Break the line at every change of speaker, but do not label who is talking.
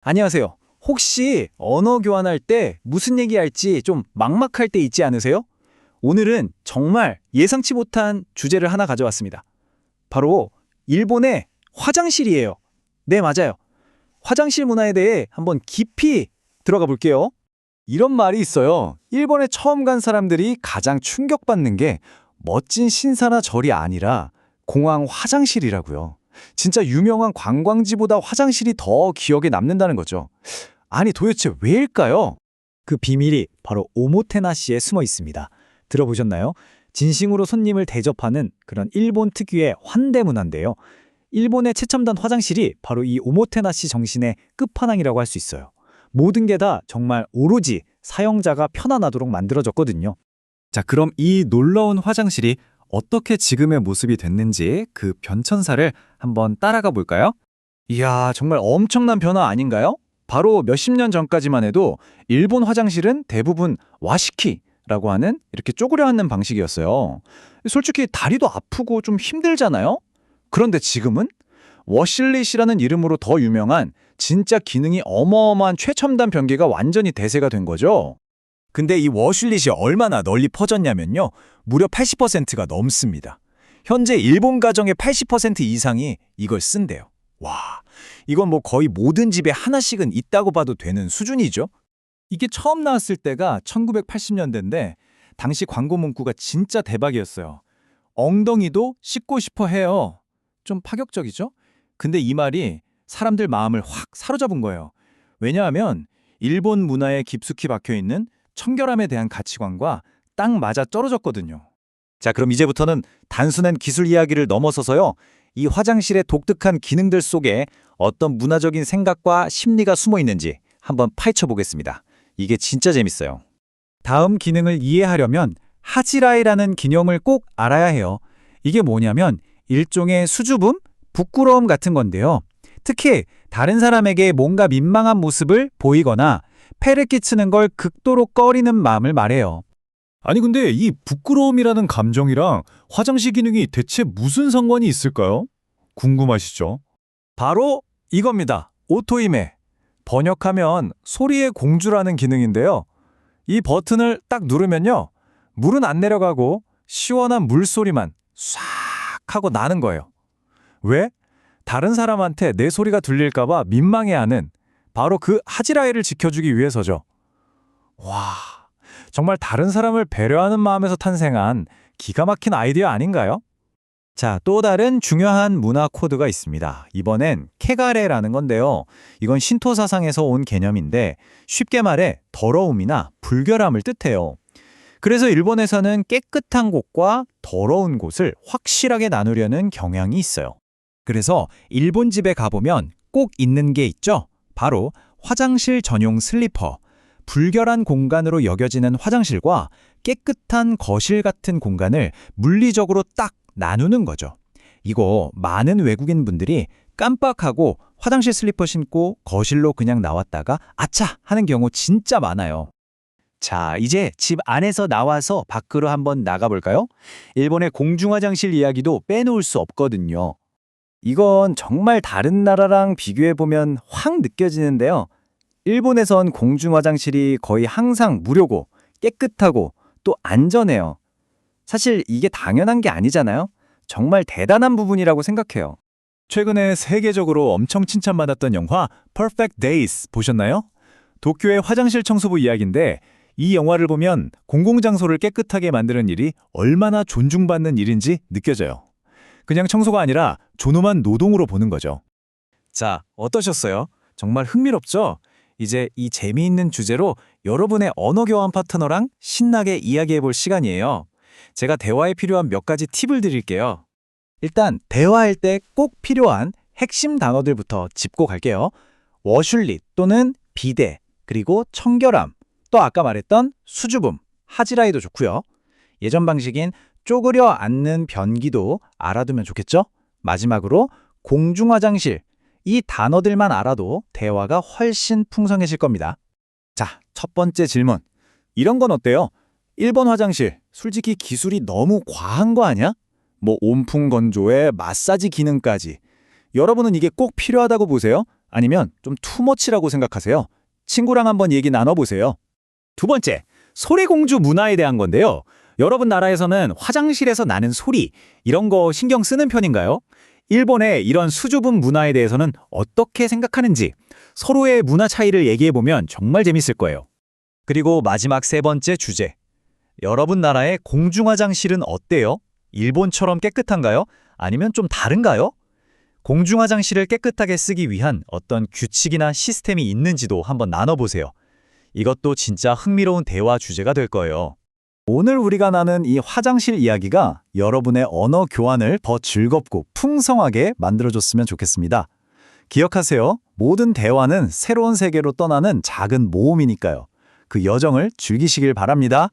안녕하세요. 혹시 언어 교환할 때 무슨 얘기할지 좀 막막할 때 있지 않으세요? 오늘은 정말 예상치 못한 주제를 하나 가져왔습니다. 바로 일본의 화장실이에요. 네, 맞아요. 화장실 문화에 대해 한번 깊이 들어가 볼게요.
이런 말이 있어요. 일본에 처음 간 사람들이 가장 충격받는 게 멋진 신사나 절이 아니라 공항 화장실이라고요. 진짜 유명한 관광지보다 화장실이 더 기억에 남는다는 거죠. 아니 도대체 왜일까요?
그 비밀이 바로 오모테나시에 숨어 있습니다. 들어보셨나요? 진심으로 손님을 대접하는 그런 일본 특유의 환대 문화인데요. 일본의 최첨단 화장실이 바로 이 오모테나시 정신의 끝판왕이라고 할 수 있어요. 모든 게 다 정말 오로지 사용자가 편안하도록 만들어졌거든요.
자, 그럼 이 놀라운 화장실이 어떻게 지금의 모습이 됐는지 그 변천사를 한번 따라가 볼까요?
이야, 정말 엄청난 변화 아닌가요? 바로 몇십 년 전까지만 해도 일본 화장실은 대부분 와시키라고 하는 이렇게 쪼그려 앉는 방식이었어요. 솔직히 다리도 아프고 좀 힘들잖아요? 그런데 지금은 워실릿이라는 이름으로 더 유명한 진짜 기능이 어마어마한 최첨단 변기가 완전히 대세가 된 거죠.
근데 이 워슐릿이 얼마나 널리 퍼졌냐면요. 무려 80%가 넘습니다. 현재 일본 가정의 80% 이상이 이걸 쓴대요. 와, 이건 뭐 거의 모든 집에 하나씩은 있다고 봐도 되는 수준이죠. 이게 처음 나왔을 때가 1980년대인데 당시 광고 문구가 진짜 대박이었어요. 엉덩이도 씻고 싶어 해요. 좀 파격적이죠? 근데 이 말이 사람들 마음을 확 사로잡은 거예요. 왜냐하면 일본 문화에 깊숙이 박혀있는 청결함에 대한 가치관과 딱 맞아 떨어졌거든요. 자, 그럼 이제부터는 단순한 기술 이야기를 넘어서서요. 이 화장실의 독특한 기능들 속에 어떤 문화적인 생각과 심리가 숨어 있는지 한번 파헤쳐 보겠습니다. 이게 진짜 재밌어요. 다음 기능을 이해하려면 하지라이라는 기념을 꼭 알아야 해요. 이게 뭐냐면 일종의 수줍음, 부끄러움 같은 건데요. 특히 다른 사람에게 뭔가 민망한 모습을 보이거나 폐를 끼치는 걸 극도로 꺼리는 마음을 말해요.
아니 근데 이 부끄러움이라는 감정이랑 화장실 기능이 대체 무슨 상관이 있을까요? 궁금하시죠?
바로 이겁니다. 오토이메. 번역하면 소리의 공주라는 기능인데요. 이 버튼을 딱 누르면요. 물은 안 내려가고 시원한 물소리만 싹 하고 나는 거예요. 왜? 다른 사람한테 내 소리가 들릴까봐 민망해하는 바로 그 하지라이를 지켜주기 위해서죠. 와, 정말 다른 사람을 배려하는 마음에서 탄생한 기가 막힌 아이디어 아닌가요? 자, 또 다른 중요한 문화 코드가 있습니다. 이번엔 케가레라는 건데요. 이건 신토 사상에서 온 개념인데 쉽게 말해 더러움이나 불결함을 뜻해요. 그래서 일본에서는 깨끗한 곳과 더러운 곳을 확실하게 나누려는 경향이 있어요. 그래서 일본 집에 가보면 꼭 있는 게 있죠. 바로 화장실 전용 슬리퍼. 불결한 공간으로 여겨지는 화장실과 깨끗한 거실 같은 공간을 물리적으로 딱 나누는 거죠. 이거 많은 외국인 분들이 깜빡하고 화장실 슬리퍼 신고 거실로 그냥 나왔다가 아차 하는 경우 진짜 많아요. 자, 이제 집 안에서 나와서 밖으로 한번 나가볼까요? 일본의 공중화장실 이야기도 빼놓을 수 없거든요. 이건 정말 다른 나라랑 비교해보면 확 느껴지는데요. 일본에선 공중화장실이 거의 항상 무료고 깨끗하고 또 안전해요. 사실 이게 당연한 게 아니잖아요. 정말 대단한 부분이라고 생각해요. 최근에 세계적으로 엄청 칭찬받았던 영화 Perfect Days 보셨나요? 도쿄의 화장실 청소부 이야기인데 이 영화를 보면 공공장소를 깨끗하게 만드는 일이 얼마나 존중받는 일인지 느껴져요. 그냥 청소가 아니라 존엄한 노동으로 보는 거죠. 자, 어떠셨어요? 정말 흥미롭죠? 이제 이 재미있는 주제로 여러분의 언어 교환 파트너랑 신나게 이야기해 볼 시간이에요. 제가 대화에 필요한 몇 가지 팁을 드릴게요. 일단 대화할 때 꼭 필요한 핵심 단어들부터 짚고 갈게요. 워슐릿 또는 비데, 그리고 청결함, 또 아까 말했던 수줍음, 하지라이도 좋고요. 예전 방식인 쪼그려 앉는 변기도 알아두면 좋겠죠? 마지막으로 공중화장실, 이 단어들만 알아도 대화가 훨씬 풍성해질 겁니다. 자, 첫 번째 질문. 이런 건 어때요? 일본 화장실, 솔직히 기술이 너무 과한 거 아니야? 뭐 온풍 건조에 마사지 기능까지. 여러분은 이게 꼭 필요하다고 보세요?
아니면 좀 투머치라고 생각하세요? 친구랑 한번 얘기 나눠보세요.
두 번째, 소리공주 문화에 대한 건데요. 여러분 나라에서는 화장실에서 나는 소리, 이런 거 신경 쓰는 편인가요? 일본의 이런 수줍은 문화에 대해서는 어떻게 생각하는지 서로의 문화 차이를 얘기해보면 정말 재밌을 거예요.
그리고 마지막 세 번째 주제. 여러분 나라의 공중화장실은 어때요? 일본처럼 깨끗한가요? 아니면 좀 다른가요? 공중화장실을 깨끗하게 쓰기 위한 어떤 규칙이나 시스템이 있는지도 한번 나눠보세요. 이것도 진짜 흥미로운 대화 주제가 될 거예요.
오늘 우리가 나눈 이 화장실 이야기가 여러분의 언어 교환을 더 즐겁고 풍성하게 만들어줬으면 좋겠습니다. 기억하세요. 모든 대화는 새로운 세계로 떠나는 작은 모험이니까요. 그 여정을 즐기시길 바랍니다.